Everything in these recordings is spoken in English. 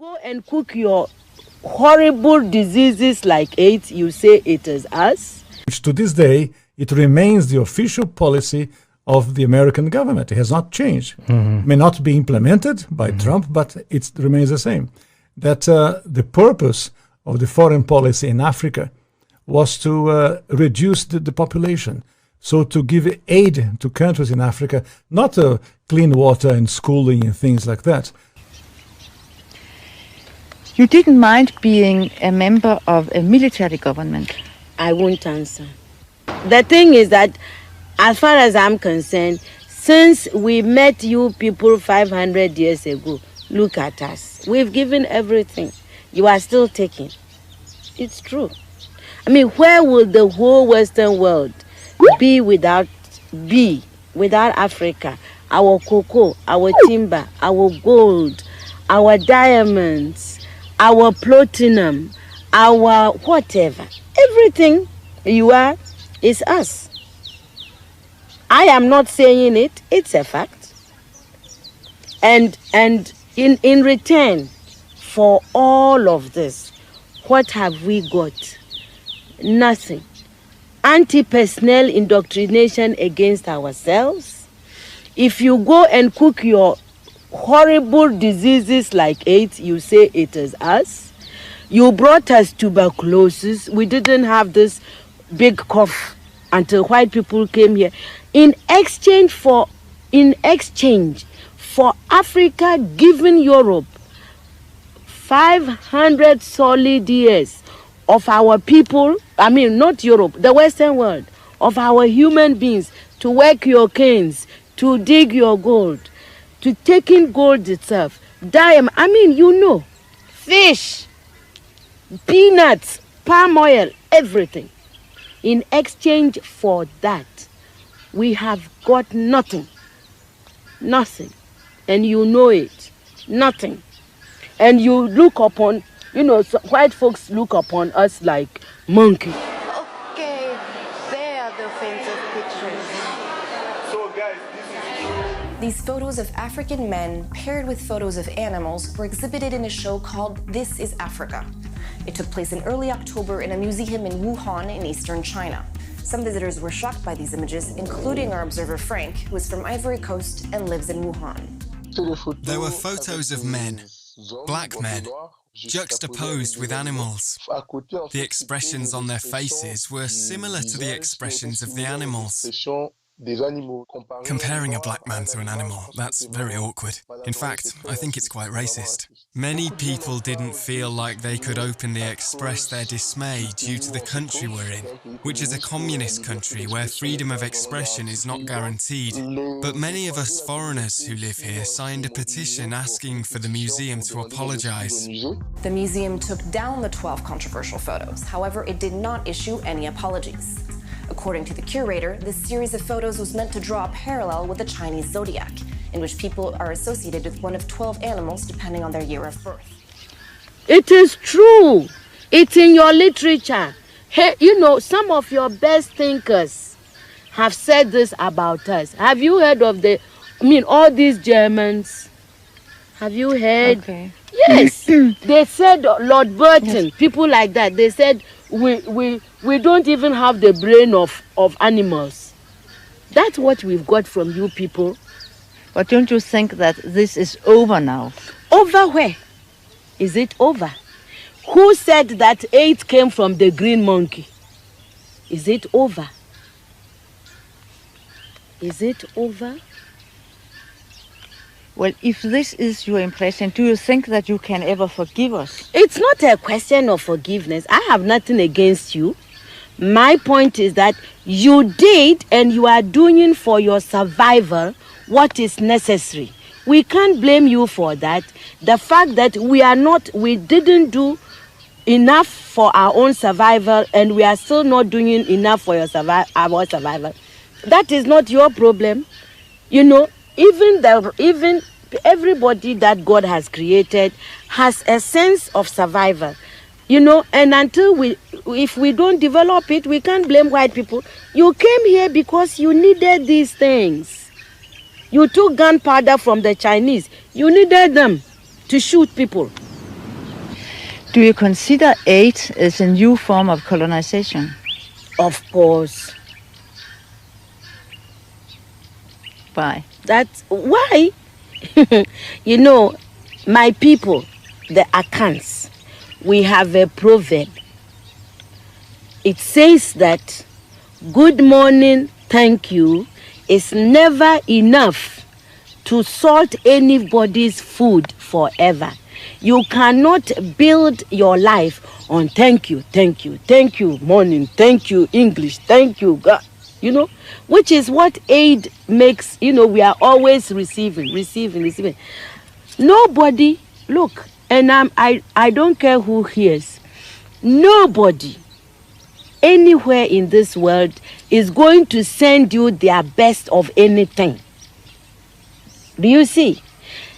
go and cook your horrible diseases like AIDS, you say it is us. Which to this day, it remains the official policy of the American government. It has not changed. It may not be implemented by Trump, but it remains the same. That the purpose of the foreign policy in Africa was to reduce the population. So to give aid to countries in Africa, not clean water and schooling and things like that. You didn't mind being a member of a military government? I won't answer. The thing is that, as far as I'm concerned, since we met you people 500 years ago, look at us. We've given everything. You are still taking. It's true. I mean, where will the whole Western world be without Africa? Our cocoa, our timber, our gold, our diamonds, our platinum, our whatever. Everything you are is us. I am not saying it, it's a fact. And in return for all of this, what have we got? Nothing. Anti-personnel indoctrination against ourselves. If you go and cook your horrible diseases like AIDS, you say it is us. You brought us tuberculosis. We didn't have this big cough until white people came here. In exchange for Africa giving Europe 500 solid years of our people, I mean not Europe, the Western world, of our human beings to work your canes, to dig your gold, to take in gold itself, diamond, I mean, you know, fish, peanuts, palm oil, everything. In exchange for that, we have got nothing. Nothing. And you know it. Nothing. And you look upon, you know, white folks look upon us like monkey. Okay, there are the offensive pictures. So guys, this is true. These photos of African men paired with photos of animals were exhibited in a show called This is Africa. It took place in early October in a museum in Wuhan in eastern China. Some visitors were shocked by these images, including our observer Frank, who is from Ivory Coast and lives in Wuhan. There were photos of men, black men, juxtaposed with animals. The expressions on their faces were similar to the expressions of the animals. Comparing a black man to an animal, that's very awkward. In fact, I think it's quite racist. Many people didn't feel like they could openly express their dismay due to the country we're in, which is a communist country where freedom of expression is not guaranteed. But many of us foreigners who live here signed a petition asking for the museum to apologize. The museum took down the 12 controversial photos. However, it did not issue any apologies. According to the curator, this series of photos was meant to draw a parallel with the Chinese zodiac, in which people are associated with one of 12 animals depending on their year of birth. It is true. It's in your literature. Hey, you know, some of your best thinkers have said this about us. Have you heard of all these Germans? Have you heard? Okay. Yes. They said, Lord Burton, yes. People like that, they said, we don't even have the brain of animals. That's what we've got from you people. But don't you think that this is over now? Over where? Is it over? Who said that AIDS came from the green monkey? Is it over? Is it over? Well, if this is your impression, do you think that you can ever forgive us? It's not a question of forgiveness. I have nothing against you. My point is that you did and you are doing for your survival what is necessary. We can't blame you for that. The fact that we didn't do enough for our own survival and we are still not doing enough for our survival, that is not your problem. You know, even everybody that God has created has a sense of survival, you know, and if we don't develop it, we can't blame white people. You came here because you needed these things. You took gunpowder from the Chinese. You needed them to shoot people. Do you consider aid as a new form of colonization? Of course. Why? That's why. You know, my people, the Akans, we have a proverb. It says that good morning, thank you, is never enough to salt anybody's food forever. You cannot build your life on thank you, morning, thank you, English, thank you, God. You know, which is what aid makes. You know, we are always receiving. Nobody, look, and I don't care who hears, nobody anywhere in this world is going to send you their best of anything. Do you see?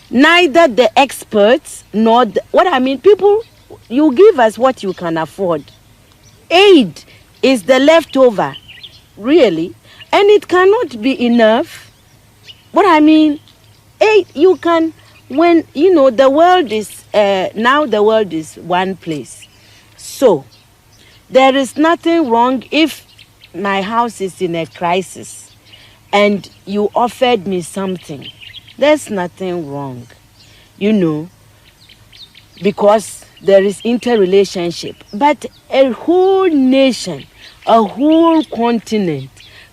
Neither the experts nor what I mean, people, you give us what you can afford. Aid is the leftover, really, and it cannot be enough. What I mean, aid, you can, when, you know, the world is, now the world is one place. So, there is nothing wrong if my house is in a crisis and you offered me something. There's nothing wrong, you know, because there is interrelationship. But a whole nation, a whole continent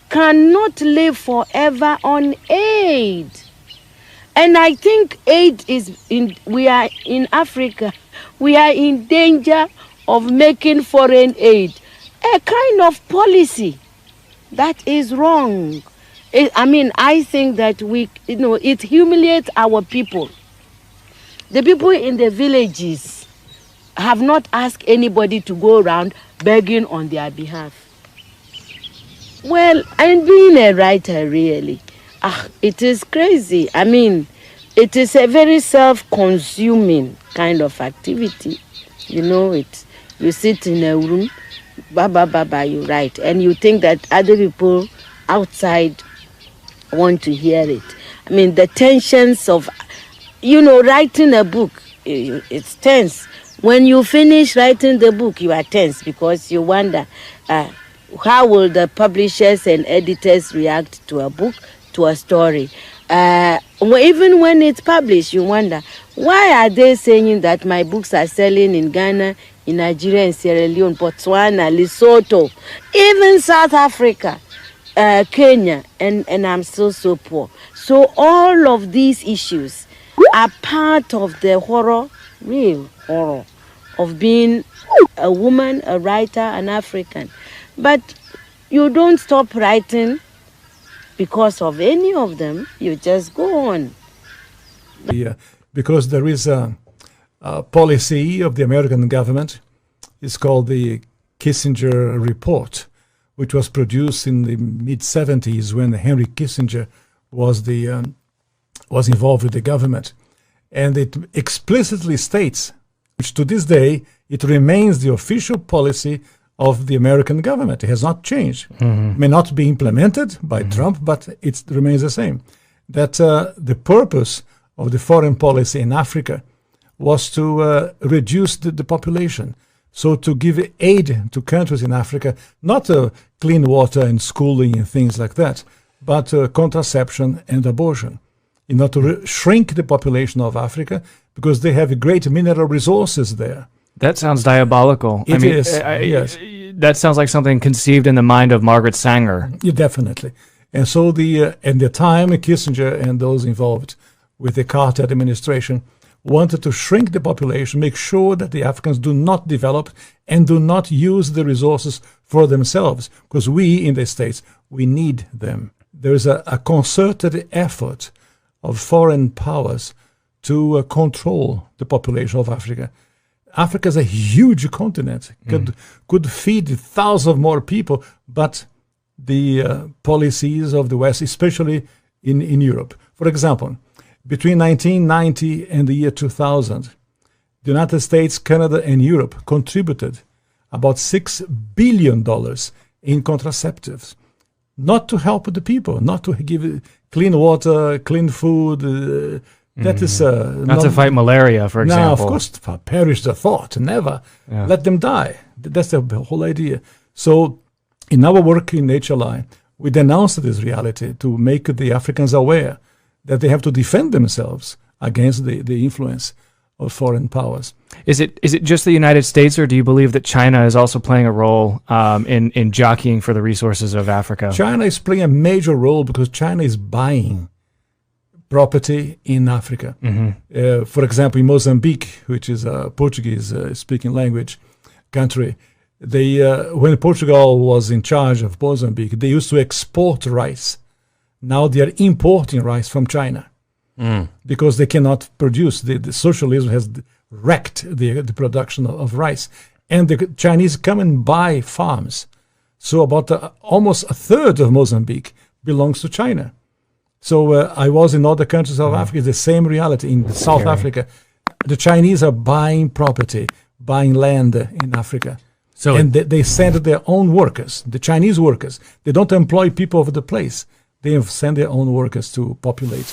cannot live forever on aid. And I think aid is we are in Africa, we are in danger of making foreign aid a kind of policy that is wrong. I think that it humiliates our people. The people in the villages have not asked anybody to go around begging on their behalf. Well, I'm being a writer, really. It is crazy. I mean, it is a very self-consuming kind of activity. You know it. You sit in a room, you write, and you think that other people outside want to hear it. I mean, the tensions of, writing a book, it's tense. When you finish writing the book, you are tense because you wonder, how will the publishers and editors react to a book, to a story? Even when it's published, you wonder, why are they saying that my books are selling in Ghana, in Nigeria, in Sierra Leone, Botswana, Lesotho, even South Africa, Kenya, and I'm still so poor? So all of these issues are part of the horror, real horror, of being a woman, a writer, an African. But you don't stop writing because of any of them. You just go on. Yeah, because there is a policy of the American government. It's called the Kissinger Report, which was produced in the mid-70s when Henry Kissinger was involved with the government. And it explicitly states, which to this day, it remains the official policy of the American government. It has not changed. It may not be implemented by Trump, but it remains the same. That the purpose of the foreign policy in Africa was to reduce the population. So to give aid to countries in Africa, not clean water and schooling and things like that, but contraception and abortion, in order to shrink the population of Africa, because they have great mineral resources there. That sounds diabolical. Yes. That sounds like something conceived in the mind of Margaret Sanger. Yeah, definitely. And so at the time, Kissinger and those involved with the Carter administration wanted to shrink the population, make sure that the Africans do not develop and do not use the resources for themselves, because we in the States, we need them. There is a concerted effort of foreign powers to control the population of Africa. Africa is a huge continent, could feed thousands of more people, but the policies of the West, especially in Europe. For example, between 1990 and the year 2000, the United States, Canada, and Europe contributed about $6 billion in contraceptives, not to help the people, not to give clean water, clean food, That is Not to fight malaria, for example. No, of course, perish the thought, never. Yeah. Let them die. That's the whole idea. So in our work in HLI, we denounced this reality to make the Africans aware that they have to defend themselves against the influence of foreign powers. Is it just the United States, or do you believe that China is also playing a role in jockeying for the resources of Africa? China is playing a major role because China is buying property in Africa. For example, in Mozambique, which is a Portuguese-speaking language country, they when Portugal was in charge of Mozambique, they used to export rice. Now they are importing rice from China because they cannot produce. The socialism has wrecked the production of rice. And the Chinese come and buy farms. So about almost a third of Mozambique belongs to China. So I was in other countries of Africa, the same reality. In South Africa, the Chinese are buying property, buying land in Africa. So and they send their own workers, the Chinese workers. They don't employ people over the place. They send their own workers to populate.